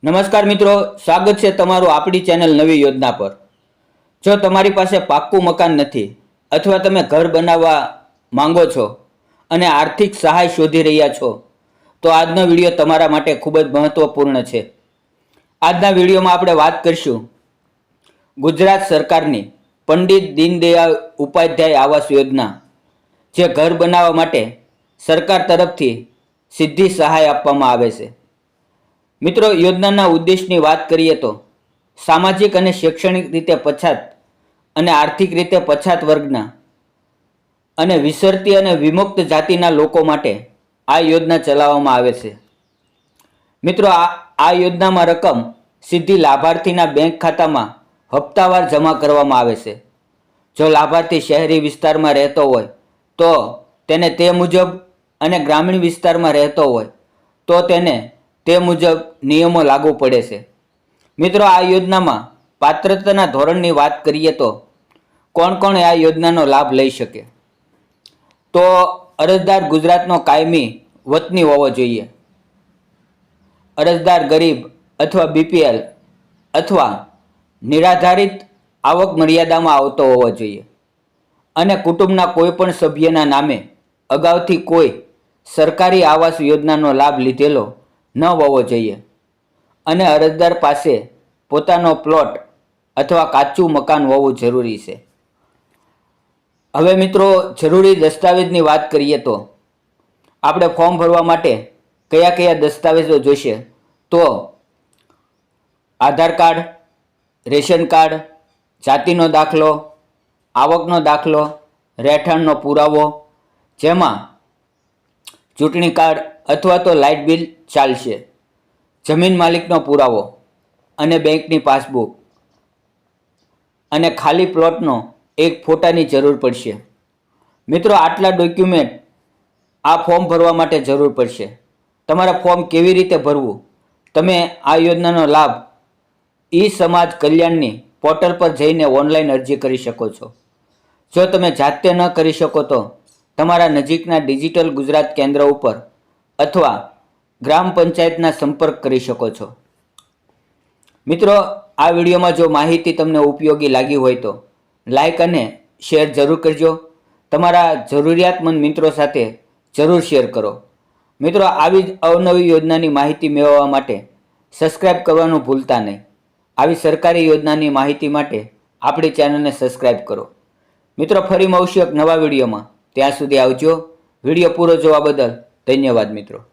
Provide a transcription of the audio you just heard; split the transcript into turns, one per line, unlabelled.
નમસ્કાર મિત્રો, સ્વાગત છે તમારું આપણી ચેનલ નવી યોજના પર। જો તમારી પાસે પાક્કું મકાન નથી અથવા તમે ઘર બનાવવા માંગો છો અને આર્થિક સહાય શોધી રહ્યા છો તો આજનો વિડીયો તમારા માટે ખૂબ જ મહત્વપૂર્ણ છે। આજના વિડીયોમાં આપણે વાત કરીશું ગુજરાત સરકારની પંડિત દીનદયાળ ઉપાધ્યાય આવાસ યોજના, જે ઘર બનાવવા માટે સરકાર તરફથી સીધી સહાય આપવામાં આવે છે। મિત્રો, યોજનાના ઉદ્દેશની વાત કરીએ તો સામાજિક અને શૈક્ષણિક રીતે પછાત અને આર્થિક રીતે પછાત વર્ગના અને વિસરતી અને વિમુક્ત જાતિના લોકો માટે આ યોજના ચલાવવામાં આવે છે। મિત્રો, આ યોજનામાં રકમ સીધી લાભાર્થીના બેંક ખાતામાં હપ્તાવાર જમા કરવામાં આવે છે। જો લાભાર્થી શહેરી વિસ્તારમાં રહેતો હોય તો તેને તે મુજબ અને ગ્રામીણ વિસ્તારમાં રહેતો હોય તો તેને તે મુજબ નિયમો લાગુ પડે છે। મિત્રો, આ યોજનામાં પાત્રતાના ધોરણની વાત કરીએ તો કોણ કોણ આ યોજનાનો લાભ લઈ શકે? તો અરજદાર ગુજરાતનો કાયમી વતની હોવો જોઈએ, અરજદાર ગરીબ અથવા બીપીએલ અથવા નિરાધારિત આવક મર્યાદામાં આવતો હોવો જોઈએ અને કુટુંબના કોઈ પણ સભ્યના નામે અગાઉથી કોઈ સરકારી આવાસ યોજનાનો લાભ લીધેલો ન હોવો જોઈએ અને અરજદાર પાસે પોતાનો પ્લોટ અથવા કાચું મકાન હોવું જરૂરી છે। હવે મિત્રો, જરૂરી દસ્તાવેજની વાત કરીએ તો આપણે ફોર્મ ભરવા માટે કયા કયા દસ્તાવેજો જોઈશે? તો આધાર કાર્ડ, રેશન કાર્ડ, જાતિનો દાખલો, આવકનો દાખલો, રહેઠાણનો પુરાવો, જેમાં ચૂંટણી કાર્ડ અથવા તો લાઇટ બિલ ચાલશે, જમીન માલિકનો પુરાવો અને બેંકની પાસબુક અને ખાલી પ્લોટનો એક ફોટાની જરૂર પડશે। મિત્રો, આટલા ડોક્યુમેન્ટ આ ફોર્મ ભરવા માટે જરૂર પડશે। તમારા ફોર્મ કેવી રીતે ભરવું? તમે આ યોજનાનો લાભ સમાજ કલ્યાણની પોર્ટલ પર જઈને ઓનલાઈન અરજી કરી શકો છો। જો તમે જાતે ન કરી શકો તો તમારા નજીકના ડિજિટલ ગુજરાત કેન્દ્ર ઉપર અથવા ગ્રામ પંચાયતના સંપર્ક કરી શકો છો। મિત્રો, આ વિડીયોમાં જો માહિતી તમને ઉપયોગી લાગી હોય તો લાઈક અને શેર જરૂર કરજો। તમારા જરૂરિયાતમંદ મિત્રો સાથે જરૂર શેર કરો। મિત્રો, આવી જ અવનવી યોજનાની માહિતી મેળવવા માટે સબસ્ક્રાઈબ કરવાનું ભૂલતા નહીં। આવી સરકારી યોજનાની માહિતી માટે આપણી ચેનલને સબસ્ક્રાઈબ કરો। મિત્રો, ફરી મળશું એક નવા વિડીયોમાં। ત્યાં સુધી આવજો। વિડીયો પૂરો જોવા બદલ ધન્યવાદ મિત્રો।